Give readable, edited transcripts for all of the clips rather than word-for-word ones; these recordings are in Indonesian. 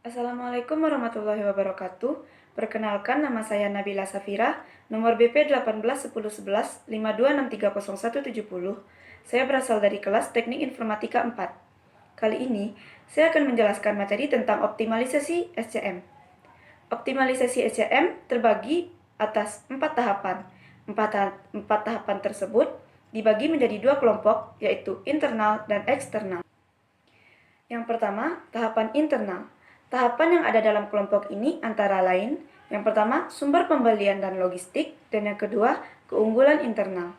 Assalamualaikum warahmatullahi wabarakatuh. Perkenalkan, nama saya Nabila Safira, nomor BP 18 10 11 52630170. Saya berasal dari kelas Teknik Informatika 4. Kali ini, saya akan menjelaskan materi tentang optimalisasi SCM. Optimalisasi SCM terbagi atas 4 tahapan. Empat tahapan tersebut dibagi menjadi 2 kelompok, yaitu internal dan eksternal. Yang pertama, tahapan internal. Tahapan yang ada dalam kelompok ini antara lain, yang pertama, sumber pembelian dan logistik, dan yang kedua, keunggulan internal.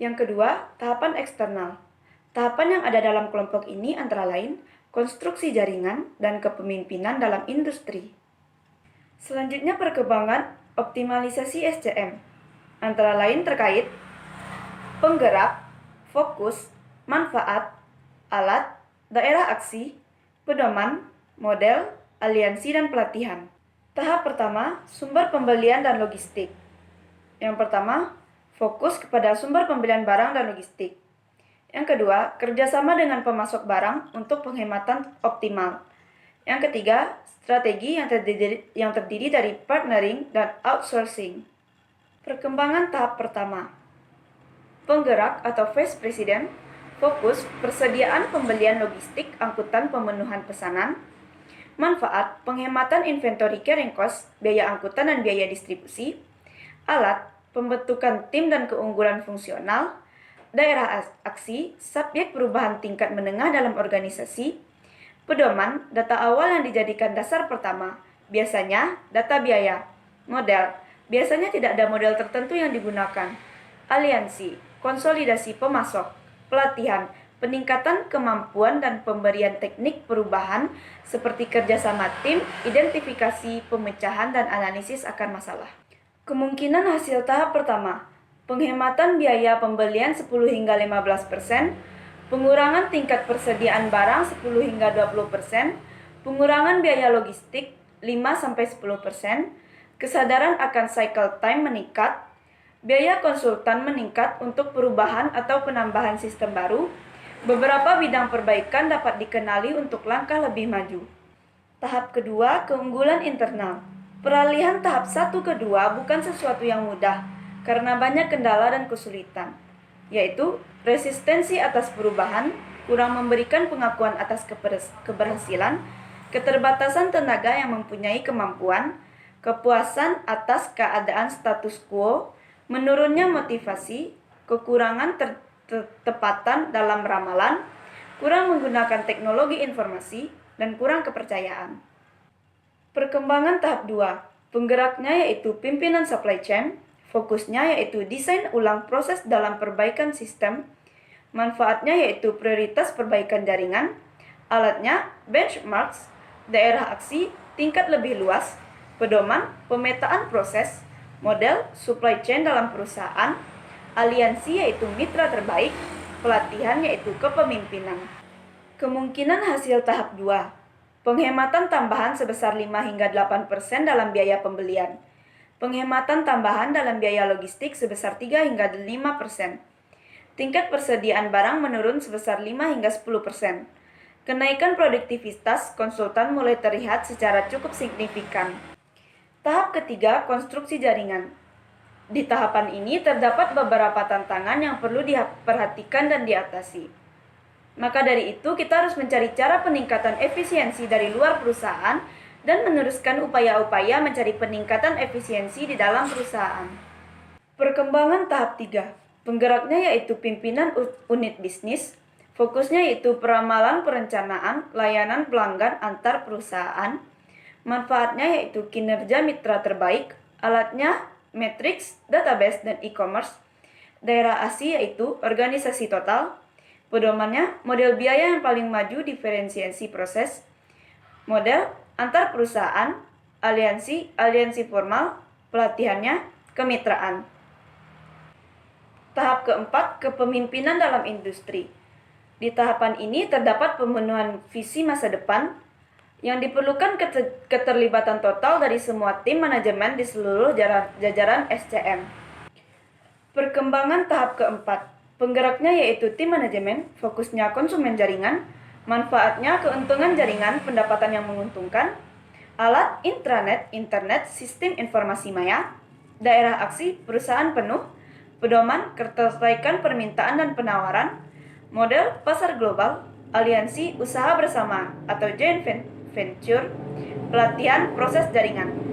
Yang kedua, tahapan eksternal. Tahapan yang ada dalam kelompok ini antara lain, konstruksi jaringan dan kepemimpinan dalam industri. Selanjutnya, perkembangan optimalisasi SCM. Antara lain terkait penggerak, fokus, manfaat, alat, daerah aksi, pedoman, model, aliansi, dan pelatihan. Tahap pertama, sumber pembelian dan logistik. Yang pertama, fokus kepada sumber pembelian barang dan logistik. Yang kedua, kerjasama dengan pemasok barang untuk penghematan optimal. Yang ketiga, strategi yang terdiri dari partnering dan outsourcing. Perkembangan tahap pertama. Penggerak atau vice president, fokus persediaan pembelian logistik angkutan pemenuhan pesanan, manfaat penghematan inventory carrying cost, biaya angkutan dan biaya distribusi, alat pembentukan tim dan keunggulan fungsional, daerah aksi, subjek perubahan tingkat menengah dalam organisasi, pedoman, data awal yang dijadikan dasar pertama, biasanya data biaya, model, biasanya tidak ada model tertentu yang digunakan, aliansi, konsolidasi pemasok, pelatihan, peningkatan kemampuan dan pemberian teknik perubahan seperti kerjasama tim, identifikasi, pemecahan, dan analisis akan masalah. Kemungkinan hasil tahap pertama, penghematan biaya pembelian 10 hingga 15%, pengurangan tingkat persediaan barang 10 hingga 20%, pengurangan biaya logistik 5-10%, kesadaran akan cycle time meningkat, biaya konsultan meningkat untuk perubahan atau penambahan sistem baru, beberapa bidang perbaikan dapat dikenali untuk langkah lebih maju. Tahap kedua, keunggulan internal. Peralihan tahap 1 ke 2 bukan sesuatu yang mudah, karena banyak kendala dan kesulitan, yaitu resistensi atas perubahan, kurang memberikan pengakuan atas keberhasilan, keterbatasan tenaga yang mempunyai kemampuan, kepuasan atas keadaan status quo, menurunnya motivasi, kekurangan tepatan dalam ramalan, kurang menggunakan teknologi informasi, dan kurang kepercayaan. Perkembangan tahap 2, penggeraknya yaitu pimpinan supply chain, fokusnya yaitu desain ulang proses dalam perbaikan sistem, manfaatnya yaitu prioritas perbaikan jaringan, alatnya benchmarks, daerah aksi, tingkat lebih luas, pedoman, pemetaan proses, model supply chain dalam perusahaan, aliansi yaitu mitra terbaik, pelatihan yaitu kepemimpinan. Kemungkinan hasil tahap 2, penghematan tambahan sebesar 5 hingga 8% dalam biaya pembelian, penghematan tambahan dalam biaya logistik sebesar 3 hingga 5%, tingkat persediaan barang menurun sebesar 5 hingga 10%, kenaikan produktivitas konsultan mulai terlihat secara cukup signifikan. Tahap ketiga, konstruksi jaringan. Di tahapan ini terdapat beberapa tantangan yang perlu diperhatikan dan diatasi. Maka dari itu, kita harus mencari cara peningkatan efisiensi dari luar perusahaan dan meneruskan upaya-upaya mencari peningkatan efisiensi di dalam perusahaan. Perkembangan tahap 3. Penggeraknya yaitu pimpinan unit bisnis, fokusnya yaitu peramalan perencanaan, layanan pelanggan antar perusahaan, manfaatnya yaitu kinerja mitra terbaik, alatnya matrix, database, dan e-commerce, daerah ASI yaitu organisasi total, pedomannya model biaya yang paling maju diferensiasi proses, model antar perusahaan, aliansi formal, pelatihannya kemitraan. Tahap keempat, kepemimpinan dalam industri. Di tahapan ini terdapat pemenuhan visi masa depan, yang diperlukan keterlibatan total dari semua tim manajemen di seluruh jajaran SCM. Perkembangan tahap keempat, penggeraknya yaitu tim manajemen, fokusnya konsumen jaringan, Manfaatnya keuntungan jaringan, pendapatan yang menguntungkan, alat intranet, internet, sistem informasi maya, daerah aksi, perusahaan penuh, pedoman, ketertarikan permintaan dan penawaran, model pasar global, aliansi, usaha bersama atau joint venture, pelatihan, proses jaringan.